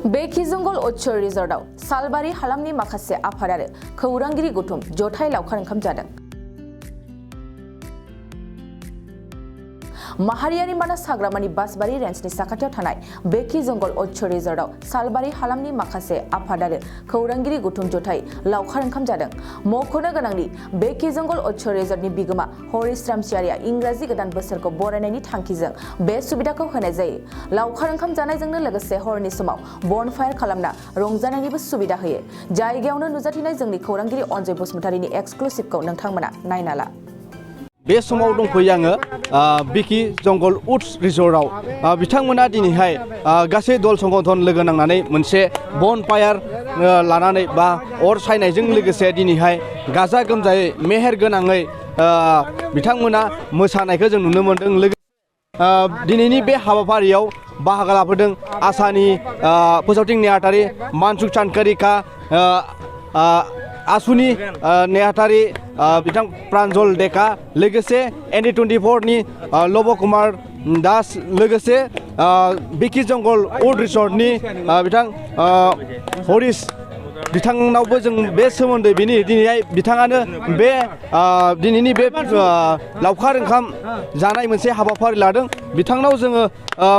बे किजंगल ओच्छर रिजर्टआव सालबारि हालामनि माखासे आफाद आरो खौरांगिरि गौथुम जथाय लावखार ओंखाम जादों। माहारियारि मानास हाग्रामानि बासबारि रेन्जनि साखाथियाव थानाय बे किजंगल ओच्छर रिजर्टआव सालबारि हालामनि माखासे आफाद आरो खौरांगिरि गौथुम जथाय लावखार ओंखाम जादों। मख'नो गोनांदि बे किजंगल ओच्छर रिजर्टनि बिगोमा हरिश रामसियारिया इंराजि गोदान बोसोरखौ बरायनायनि थांखिजों बे सुबिदाखौ होनाय जायो। लावखार ओंखाम जानायजोंनो लोगोसे हरनि समाव बनफायार खालामना रंजानायनिबो सुबिदा होयो। जायगायावनो नुजाथिनाय जोंनि खौरांगिरि अनजय बसुमतारिनि एक्सक्लुसिभखौ नोंथांमोना नायना ला। बे समाव दंफैयो आङो बिकि जंगल उड्स रिजर्टआव बिथांमोना दिनैहाय गासै दल संगठन लोगो नांनानै मोनसे बनफायार लानानै बा अर सायनायजों लोगोसे दिनैहाय गाजा गोमजायै मेहेर गोनाङै बिथांमोना मोसानायखौ जों नुनो मोन्दों। दिनैनि बे हाबाफारियाव बाहागो लाफैदों आसामनि फोसावथिं नेहाथारि मानसुख सानकारिका आसुनि नेहाथारि बिथां प्रान्जल डेका लोगोसे ND24 नि लब कुमार दास लोगोसे बिकि जंगल उड रिसर्टनि बिथां हरिश बिथांनावबो जों बे सोमोन्दै दिनैहाय बिथाङानो बे दिनैनि बे लावखार ओंखाम जानाय मोनसे हाबाफारि लादों। बिथांनाव जोङो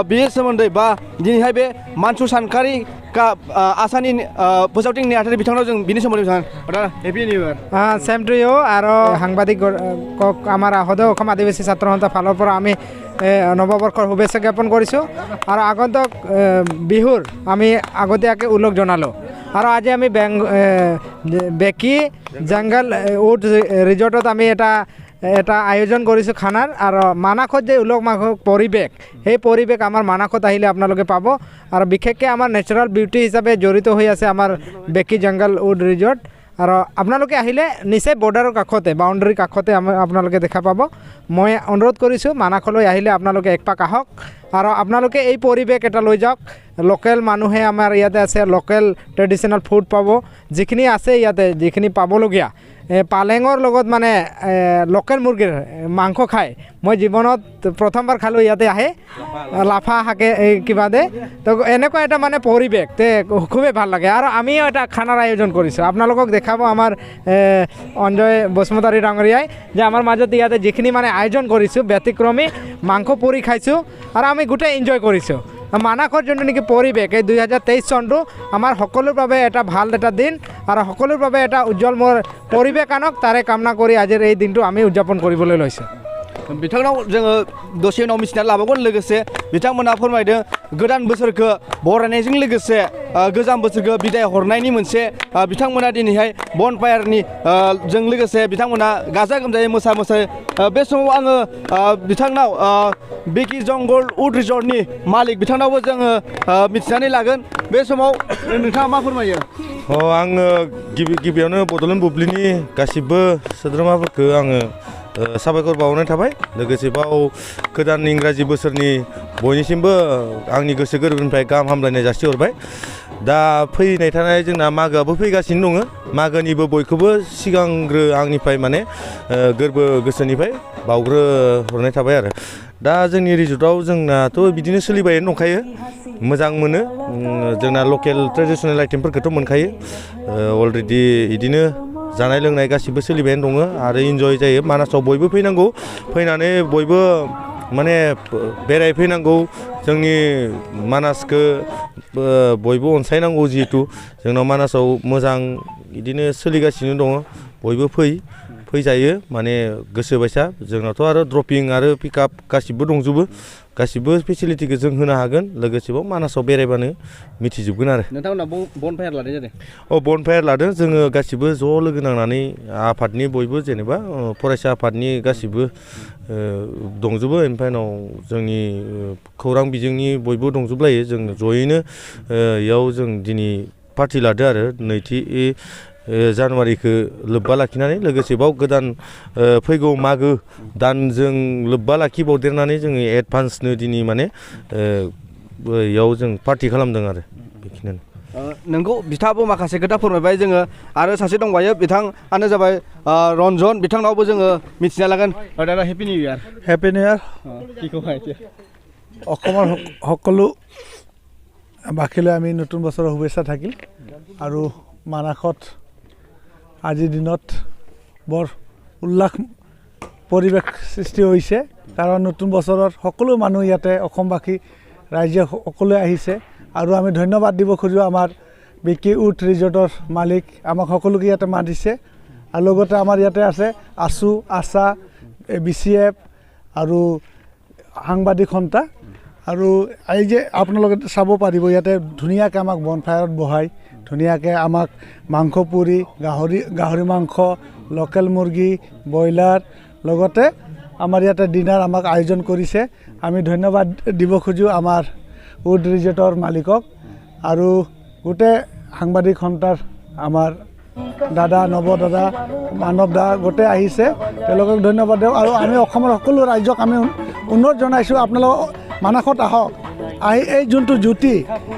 बे सोमोन्दै बा दिनैहाय बे मानसुख सानकारि आसामनि फोसावथिं नेहाथारि बिथांनाव जों बिनि सोमोन्दै happy new year same to you आरो সাংবাদিক আমাৰ আহোদে অসম আদিবাসী ছাত্ৰ সন্থাৰ ফালৰ পৰা আমি নৱবৰ্ষৰ শুভেচ্ছা জ্ঞাপন কৰিছোঁ আৰু আগন্তুক বিহুৰ আমি আগতীয়াকৈ উল্লেখ জনালোঁ। আৰু আজি আমি বেকি জংগল উড ৰিজৰ্টত আমি এটা আয়োজন কৰিছোঁ খানাৰ আৰু মানাসত যে উল্লেখযোগ্য পৰিৱেশ সেই পৰিৱেশ আমাৰ মানাসত আহিলে আপোনালোকে পাব আৰু বিশেষকৈ আমাৰ নেচাৰেল বিউটি হিচাপে জড়িত হৈ আছে আমাৰ বেকি জংগল উড ৰিজৰ্ট আৰু আপোনালোকে আহিলে নিশ্চয় বৰ্ডাৰৰ কাষতে বাউণ্ডাৰীৰ কাষতে আপোনালোকে দেখা পাব। মই অনুৰোধ কৰিছোঁ মানাসলৈ আহিলে আপোনালোকে একপাক আহক আৰু আপোনালোকে এই পৰিৱেশ এটা লৈ যাওক। লোকেল মানুহে আমাৰ ইয়াতে আছে, লোকেল ট্ৰেডিশ্যনেল ফুড পাব, যিখিনি আছে ইয়াতে যিখিনি পাবলগীয়া পালেঙৰ লগত মানে লোকেল মুৰ্গীৰ মাংস খাই মই জীৱনত প্ৰথমবাৰ খালোঁ। ইয়াতে আহে লাফা শাকে কিবা দে তো এনেকুৱা এটা মানে পৰিৱেশ তে খুবেই ভাল লাগে আৰু আমিও এটা খানাৰ আয়োজন কৰিছোঁ। আপোনালোকক দেখাব আমাৰ অঞ্জয় বসুমতাৰী ডাঙৰীয়াই যে আমাৰ মাজত ইয়াতে যিখিনি মানে আয়োজন কৰিছোঁ ব্যতিক্ৰমী মাংস পুৰি খাইছোঁ আৰু আমি গোটেই এনজয় কৰিছোঁ। মানাসৰ যোনটো নেকি পৰিৱেশ এই 2023 চনটো আমাৰ সকলোৰ বাবে এটা ভাল এটা দিন আৰু সকলোৰ বাবে এটা উজ্জ্বল পৰিৱেশ আনক তাৰে কামনা কৰি আজিৰ এই দিনটো আমি উদযাপন কৰিবলৈ লৈছোঁ। बिथांनाव जोङो दसे उनाव मिथिना लाबावगोन। लोगोसे बिथांमोना फोरमायदों गोदान बोसोरखौ बरायनायजों लोगोसे गोजाम बोसोरखौ बिदाय हरनायनि मोनसे बिथांमोना दिनैहाय बनफायारनि जों लोगोसे बिथांमोना गाजा गोमजायै मोसायै बे समाव आङो बिथांनाव बिकि जंगल उड रिजर्टनि मालिक बिथांनावबो जोङो मिथिनानै लागोन। बे समाव नोंथाङा मा फोरमायो? आङो गिबियावनो बड'लेण्ड बुब्लिनि गासिबो सोद्रोमाफोरखौ आङो साबायखर बावनाय थाबाय। लोगोसे बाव गोदान इंराजि बोसोरनि बयनिसिमबो आंनि गोसो गोरबोनिफ्राय गाहाम हामलायनाय जासिहरबाय। दा फैनाय थानाय जोंना मागोआबो फैगासिनो दङ। मागोनिबो बयखौबो सिगांग्रो आंनिफ्राय माने गोरबो गोसोनिफ्राय बावग्रो हरनाय थाबाय आरो दा जोंनि रिजर्टआव जोंनाथ' बिदिनो सोलिबायानो दंखायो। मोजां मोनो जोंना लकेल ट्रेडिशनेल आइटेमफोरखौथ' मोनखायो अलरेडि बिदिनो जानाय लोंनाय गासिबो सोलिबायानो दङ आरो इन्जय जायो। मानासाव बयबो फैनांगौ, फैनानै बयबो माने बेरायफैनांगौ। जोंनि मानासखौ बयबो अनसायनांगौ जिहेतु जोंनाव मानासाव मोजां बिदिनो सोलिगासिनो दङ। बयबो फैजायो माने गोसो बायसा। जोंनावथ' आरो ड्रपिं आरो पिकआप गासिबो दंजोबो, गासिबो फेसिलिटिखौ जों होनो हागोन। लोगोसेबाव मानासाव बेरायबानो मिथिजोबगोन आरो। नोंथांमोना बनफायार लानाय जादों? बनफायार लादों जोङो गासिबो ज' लोगो नांनानै आफादनि बयबो जेनेबा फरायसा आफादनि गासिबो दंजोबो। ओमफ्राय उनाव जोंनि खौरां बिजोंनि बयबो दंजोबलायो। जों जयैनो इयाव जों दिनै पार्टि लादो आरो 2 जानुवारिखौ लोब्बा लाखिनानै। लोगोसे बाव गोदान फैगौ मागो दानजों लोब्बा लाखिबावदेरनानै जोङो एडभान्सनो दिनै माने इयाव जों पार्टि खालामदों आरो बेखिनियानो। नोंगौ बिथाङाबो माखासे खोथा फोरमायबाय। जोङो आरो सासे दंबायो बिथाङानो जाबाय रन्जन। बिथांनावबो जोङो मिथिना लागोन। दादा happy new year. Happy new year. কি কয় অসমৰ সকলো বাকীলৈ আমি নতুন বছৰৰ শুভেচ্ছা থাকিল আৰু মানাসত আজিৰ দিনত বৰ উল্লাস পৰিৱেশ সৃষ্টি হৈছে কাৰণ নতুন বছৰত সকলো মানুহ ইয়াতে অসমবাসী ৰাইজে সকলোৱে আহিছে আৰু আমি ধন্যবাদ দিব খোজোঁ আমাৰ বিকি উট ৰিজৰ্টৰ মালিক আমাক সকলোকে ইয়াতে মাতিছে আৰু লগতে আমাৰ ইয়াতে আছে আছু আশা BCF আৰু সাংবাদিক সন্থা আৰু এই যে আপোনালোকে চাব পাৰিব ইয়াতে ধুনীয়াকৈ আমাক বনফায়াৰত বহাই ধুনীয়াকৈ আমাক মাংস পুৰি গাহৰি মাংস লোকেল মুৰ্গী ব্ৰইলাৰ লগতে আমাৰ ইয়াতে ডিনাৰ আমাক আয়োজন কৰিছে আমি ধন্যবাদ দিব খোজোঁ আমাৰ উড ৰিজৰ্টৰ মালিকক আৰু গোটেই সাংবাদিক সন্থাৰ আমাৰ দাদা নৱ দাদা মানৱ দা গোটেই আহিছে তেওঁলোকক ধন্যবাদ দিওঁ আৰু আমি অসমৰ সকলো ৰাইজক আমি অনুৰোধ জনাইছোঁ আপোনালোক মানাসত আহক আহি এই যোনটো জুতি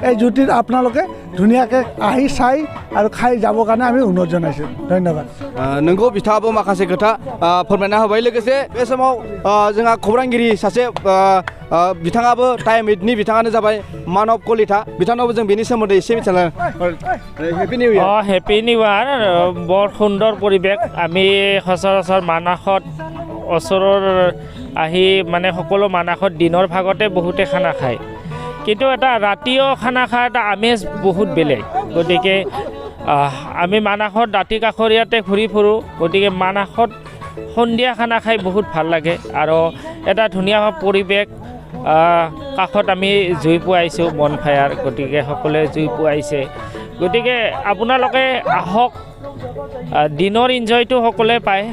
এই জুতিত আপোনালোকে ধুনীয়াকৈ আহি চাই আৰু খাই যাবৰ কাৰণে আমি অনুৰোধ জনাইছোঁ ধন্যবাদ नोंगौ बिथाङाबो माखासे खोथा फोरमायना होबाय लोगोसे बे समाव जोंहा खौरांगिरि सासे बिथाङाबो टाइम 8नि बिथाङानो जाबाय मानब कलिता बिथांनावबो जों बेनि सोमोन्दै एसे मिथिनो happy new year happy new ইয়াৰ বৰ সুন্দৰ পৰিৱেশ আমি সচৰাচৰ মানাসত ওচৰৰ আহি মানে সকলো মানাসত দিনৰ ভাগতে বহুতে খানা খায় কিন্তু এটা ৰাতিও খানা খোৱা এটা আমেজ বহুত বেলেগ গতিকে আমি মানাসত দাঁতি কাষৰীয়াতে ঘূৰি ফুৰোঁ গতিকে মানাসত সন্ধিয়া খানা খাই বহুত ভাল লাগে আৰু এটা ধুনীয়া পৰিৱেশ কাষত আমি জুই পুৱাইছোঁ বনফায়াৰ গতিকে সকলোৱে জুই পুৱাইছে গতিকে আপোনালোকে আহক দিনৰ ইনজয়টো সকলোৱে পায়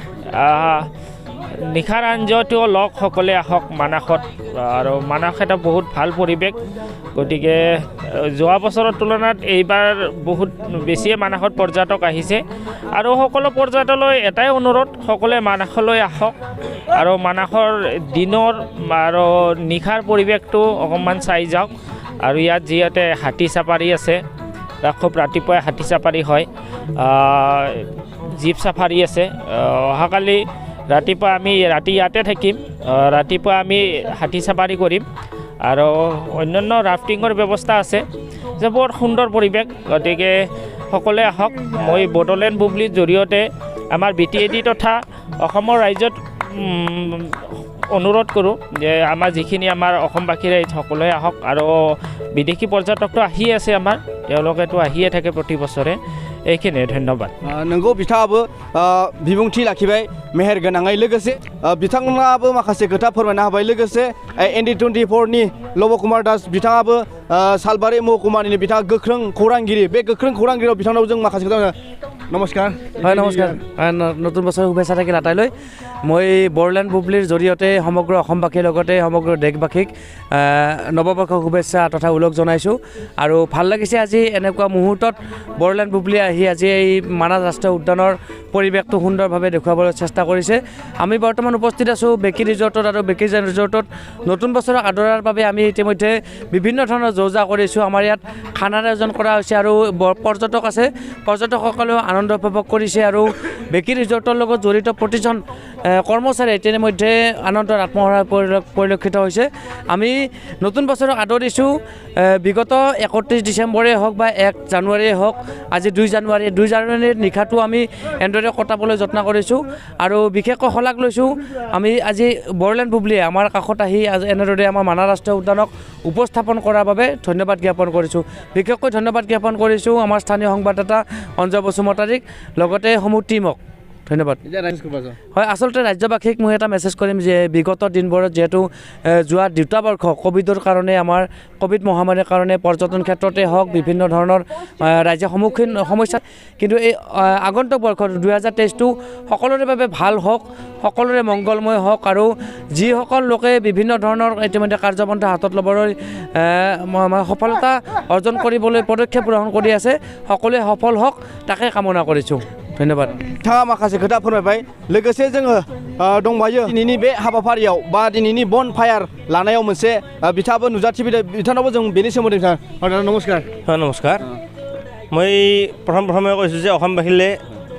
নিশাৰ এনজয়টোও লগ সকলোৱে আহক মানাসত আৰু মানাস এটা বহুত ভাল পৰিৱেশ গতিকে যোৱা বছৰৰ তুলনাত এইবাৰ বহুত বেছিয়ে মানাসত পৰ্যটক আহিছে আৰু সকলো পৰ্যটকলৈ এটাই অনুৰোধ সকলোৱে মানাসলৈ আহক আৰু মানাসৰ দিনৰ আৰু নিশাৰ পৰিৱেশটো অকণমান চাই যাওক আৰু ইয়াত যিহেতু হাতী চাফাৰী আছে খুব ৰাতিপুৱাই হাতী চাফাৰী হয় জীপ চাফাৰী আছে অহাকালি ৰাতিপুৱা আমি ৰাতি ইয়াতে থাকিম ৰাতিপুৱা আমি হাতী চাফাৰী কৰিম আৰু অন্যান্য ৰাফটিঙৰ ব্যৱস্থা আছে যে বৰ সুন্দৰ পৰিৱেশ গতিকে সকলোৱে আহক মই বড়োলেণ্ড বুবলিৰ জৰিয়তে আমাৰ BTAD তথা অসমৰ ৰাইজত অনুৰোধ কৰোঁ যে আমাৰ যিখিনি আমাৰ অসমবাসী ৰাইজ সকলোৱে আহক আৰু বিদেশী পৰ্যটকটো আহিয়ে আছে আমাৰ তেওঁলোকেতো আহিয়ে থাকে প্ৰতি বছৰে এইখিনিয়ে ধন্যবাদ नोंगौ बिथाङाबो बिबुंथि लाखिबाय मेहेर गोनाङै लोगोसे बिथाङाबो माखासे खोथा फोरमायना होबाय लोगोसे ND24 नि लब कुमार दास बिथाङाबो सालबारि महकुमानि बिथाङा गोख्रों खौरांगिरि बे गोख्रों खौरांगिरियाव बिथांनाव जों माखासे खोथा नमस्कार হয় নমস্কাৰ নতুন বছৰৰ শুভেচ্ছা থাকিল আটাইলৈ মই বড়োলেণ্ড বুবলিৰ জৰিয়তে সমগ্ৰ অসমবাসীৰ লগতে সমগ্ৰ দেশবাসীক নৱবৰ্ষৰ শুভেচ্ছা তথা উল্লেখ জনাইছোঁ আৰু ভাল লাগিছে আজি এনেকুৱা মুহূৰ্তত বড়োলেণ্ড বুবলি আহি আজি এই মানাস ৰাষ্ট্ৰীয় উদ্যানৰ পৰিৱেশটো সুন্দৰভাৱে দেখুৱাবলৈ চেষ্টা কৰিছে আমি বৰ্তমান উপস্থিত আছোঁ বেকি ৰিজৰ্টত আৰু বেকি ৰিজৰ্টত নতুন বছৰক আদৰাৰ বাবে আমি ইতিমধ্যে বিভিন্ন ধৰণৰ যৌজা কৰিছোঁ আমাৰ ইয়াত খানাৰ আয়োজন কৰা হৈছে আৰু পৰ্যটক আছে পৰ্যটকসকলেও আনন্দ উপভোগ কৰিছে আৰু বেকি ৰিজৰ্টৰ লগত জড়িত প্ৰতিজন কৰ্মচাৰী ইতিমধ্যে আনন্দৰ আত্মহাৰা পৰিলক্ষিত হৈছে আমি নতুন বছৰক আদৰিছোঁ বিগত 31 ডিচেম্বৰে হওক বা 1 জানুৱাৰীয়ে হওক আজি 2 জানুৱাৰীৰ নিশাটো আমি এনেদৰে কটাবলৈ যত্ন কৰিছোঁ আৰু বিশেষকৈ শলাগ লৈছোঁ আমি আজি বড়োলেণ্ড বুবলিয়ে আমাৰ কাষত আহি এনেদৰে আমাৰ মানাস ৰাষ্ট্ৰীয় উদ্যানক উপস্থাপন কৰাৰ বাবে ধন্যবাদ জ্ঞাপন কৰিছোঁ বিশেষকৈ ধন্যবাদ জ্ঞাপন কৰিছোঁ আমাৰ স্থানীয় সংবাদদাতা অঞ্জয় বসুমতাৰীক লগতে সমূহ টিমক ধন্যবাদ হয় আচলতে ৰাজ্যবাসীক মই এটা মেছেজ কৰিম যে বিগত দিনবোৰত যিহেতু যোৱা 2টা বৰ্ষ কোভিডৰ কাৰণে আমাৰ কোভিড মহামাৰীৰ কাৰণে পৰ্যটন ক্ষেত্ৰতে হওক বিভিন্ন ধৰণৰ ৰাজ্যৰ সন্মুখীন সমস্যা কিন্তু এই আগন্তুক বৰ্ষ 2023টো সকলোৰে বাবে ভাল হওক সকলোৰে মংগলময় হওক আৰু যিসকল লোকে বিভিন্ন ধৰণৰ ইতিমধ্যে কাৰ্যপন্থা হাতত ল'বলৈ সফলতা অৰ্জন কৰিবলৈ পদক্ষেপ গ্ৰহণ কৰি আছে সকলোৱে সফল হওক তাকে কামনা কৰিছোঁ ধন্যবাদ बिथाङा माखासे खोथा फोरमायबाय लोगोसे जोङो दंबायो दिनैनि बे हाबाफारियाव बा दिनैनि बन फायार लानायाव मोनसे बिथाङाबो नुजाथिफैदों बिथांनावबो जों बेनि सोमोन्दै नमस्कार হয় নমস্কাৰ মই প্ৰথমে কৈছোঁ যে অসমবাসীলৈ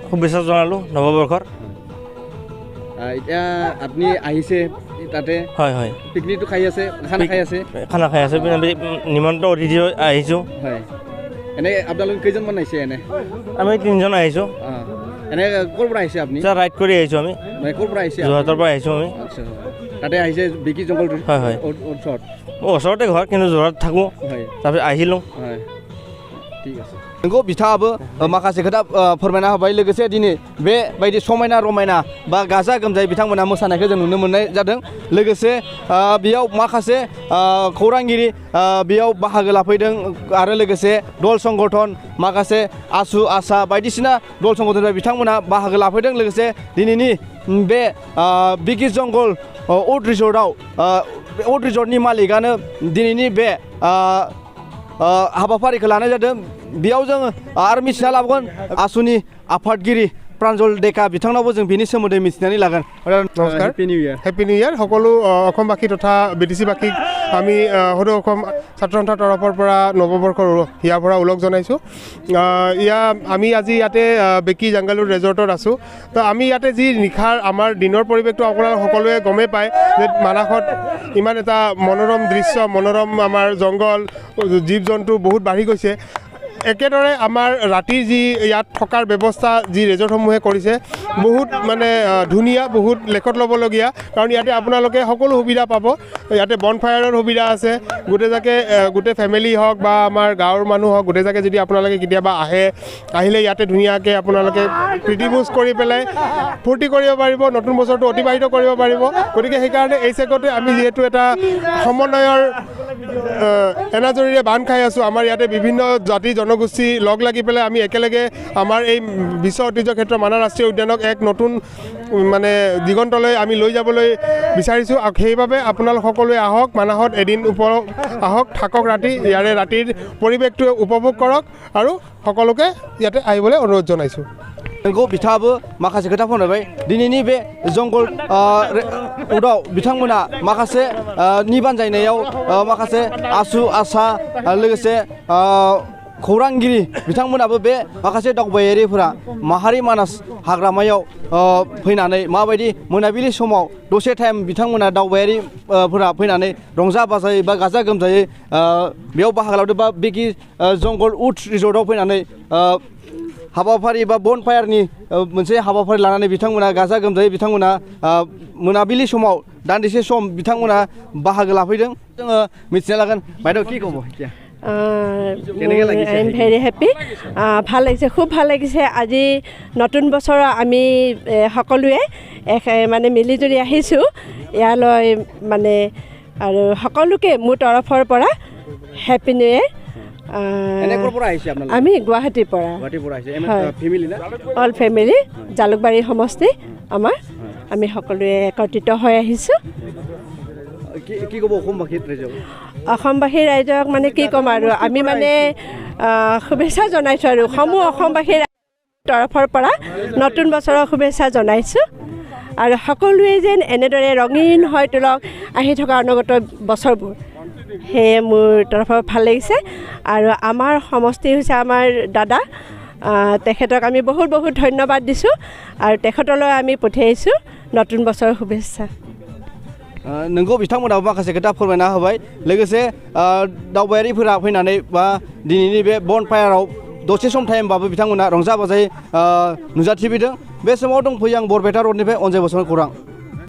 শুভেচ্ছা জনালোঁ নৱবৰ্ষৰ এতিয়া আপুনি আহিছে তাতে হয় হয় পিকনিকটো খাই আছে খানা খাই আছে খানা খাই আছোঁ নিমন্ত্ৰণ অতিথি আহিছোঁ হয় এনে আপোনালোক কেইজনমান আহিছে এনে আমি 3জন আহিছোঁ এনে ক'ৰ পৰা আহিছে আপুনি ৰাইড কৰি আহিছোঁ আমি মানে ক'ৰ পৰা আহিছে যোৰহাটৰ পৰা আহিছোঁ আমি আচ্ছা তাতে আহিছে বিকি জংঘল হয় হয় ওচৰত ওচৰতে ঘৰ কিন্তু যোৰহাট থাকোঁ হয় তাৰপিছত আহিলোঁ হয় ঠিক আছে नोंगौ बिथाङाबो माखासे खोथा फोरमायना होबाय लोगोसे दिनै बेबायदि समायना रमायना बा गाजा गोमजायै बिथांमोना मोसानायखौ जों नुनो मोननाय जादों लोगोसे बेयाव माखासे खौरांगिरि बेयाव बाहागो लाफैदों आरो लोगोसे दल संगठन माखासे आसु आसा बायदिसिना दल संगठननिफ्राय बिथांमोना बाहागो लाफैदों लोगोसे दिनैनि बे बिकि जंगल उड रिजर्टआव उड रिजर्टनि मालिकानो दिनैनि बे हाबाफारिखौ लानाय जादों बेयाव जोङो आरो मिथिना लाबोगोन आसुनि आफादगिरि प्रान्जल डेका बिथांनावबो जों बिनि सोमोन्दै मिथिनानै लागोन नमस्कार हेपी निउ इयार সকলো অসমবাসী তথা বিদেশীবাসীক আমি সদৌ অসম ছাত্ৰ সন্থাৰ তৰফৰ পৰা নৱবৰ্ষৰ ইয়াৰ পৰা ওলগ জনাইছোঁ আমি আজি ইয়াতে বেকি জাংগালুৰ ৰিজৰ্টত আছোঁ তো আমি ইয়াতে যি নিশাৰ আমাৰ দিনৰ পৰিৱেশটো আপোনালোক সকলোৱে গমেই পায় যে মানাসত ইমান এটা মনোৰম দৃশ্য মনোৰম আমাৰ জংঘল জীৱ জন্তু বহুত বাঢ়ি গৈছে একেদৰে আমাৰ ৰাতিৰ যি ইয়াত থকাৰ ব্যৱস্থা যি ৰিজৰ্টসমূহে কৰিছে বহুত মানে ধুনীয়া বহুত লেখত ল'বলগীয়া কাৰণ ইয়াতে আপোনালোকে সকলো সুবিধা পাব ইয়াতে বনফায়াৰৰ সুবিধা আছে গোটেই ফেমিলি হওক বা আমাৰ গাঁৱৰ মানুহ হওক গোটেইজাকে যদি আপোনালোকে কেতিয়াবা আহিলে ইয়াতে ধুনীয়াকৈ আপোনালোকে প্ৰীতিভোজ কৰি পেলাই ফূৰ্তি কৰিব পাৰিব নতুন বছৰটো অতিবাহিত কৰিব পাৰিব গতিকে সেইকাৰণে এই চেগতে আমি যিহেতু এটা সমন্বয়ৰ এনাজৰিৰে বান্ধ খাই আছোঁ আমাৰ ইয়াতে বিভিন্ন জাতি জনগোষ্ঠী লগ লাগি পেলাই আমি একেলগে আমাৰ এই বিশ্ব ঐতিহ্য ক্ষেত্ৰ মানাহ ৰাষ্ট্ৰীয় উদ্যানক এক নতুন মানে দিগন্তলৈ আমি লৈ যাবলৈ বিচাৰিছোঁ আৰু সেইবাবে আপোনালোক সকলোৱে আহক মানাহত এদিন আহক থাকক ৰাতি ইয়াৰে ৰাতিৰ পৰিৱেশটো উপভোগ কৰক আৰু সকলোকে ইয়াতে আহিবলৈ অনুৰোধ জনাইছোঁ नोंगौ बिथाङाबो माखासे खोथा फोरमायबाय दिनैनि बे जंगल उदाव बिथांमोना माखासे निबानजायनायाव माखासे आसु आसा लोगोसे खौरांगिरि बिथांमोनाबो बे माखासे दावबायारिफोरा माहारि मानास हाग्रामायाव फैनानै माबायदि मोनाबिलि समाव दसे टाइम बिथांमोना दावबायारिफोरा फैनानै रंजा बाजायै बा गाजा गोमजायै बेयाव बाहागो लादों बा बिकि जंगल उड रिजर्टआव फैनानै हाबाफारि बा बनफायारनि मोनसे हाबाफारि लानानै बिथांमोना गाजा गोमजायै बिथांमोना मोनाबिलि समाव दान्दिसे सम बिथांमोना बाहागो लाफैदों जोङो मिथिना लागोन বাইদেউ কি ক'ব এতিয়া আই এম ভেৰি হেপী ভাল লাগিছে খুব ভাল লাগিছে আজি নতুন বছৰ আমি সকলোৱে মানে মিলিজুলি আহিছোঁ ইয়ালৈ মানে আৰু সকলোকে মোৰ তৰফৰ পৰা হেপী নিউ ইয়েৰ আমি গুৱাহাটীৰ পৰা অল ফেমিলি জালুকবাৰী সমষ্টি আমাৰ আমি সকলোৱে একত্ৰিত হৈ আহিছোঁ কি ক'ব অসমবাসী ৰাইজক মানে কি ক'ম আৰু আমি মানে শুভেচ্ছা জনাইছোঁ আৰু সমূহ অসমবাসীৰ তৰফৰ পৰা নতুন বছৰৰ শুভেচ্ছা জনাইছোঁ আৰু সকলোৱে যেন এনেদৰে ৰঙীন হৈ তোলক আহি থকা অনাগত বছৰবোৰ সেয়ে মোৰ তৰফৰ ভাল লাগিছে আৰু আমাৰ সমষ্টি হৈছে আমাৰ দাদা তেখেতক আমি বহুত বহুত ধন্যবাদ দিছোঁ আৰু তেখেতলৈ আমি পঠিয়াইছোঁ নতুন বছৰৰ শুভেচ্ছা नोंगौ बिथांमोनाबो माखासे खोथा फोरमायना होबाय लोगोसे दावबायारिफोरा फैनानै बा दिनैनि बे बनफायाराव दसे सम टाइमबाबो बिथांमोना रंजा बाजायै नुजाथिफैदों बे समाव दंफैयो आं बरपेटा रडनिफ्राय अनजय बसुमतारी खौरां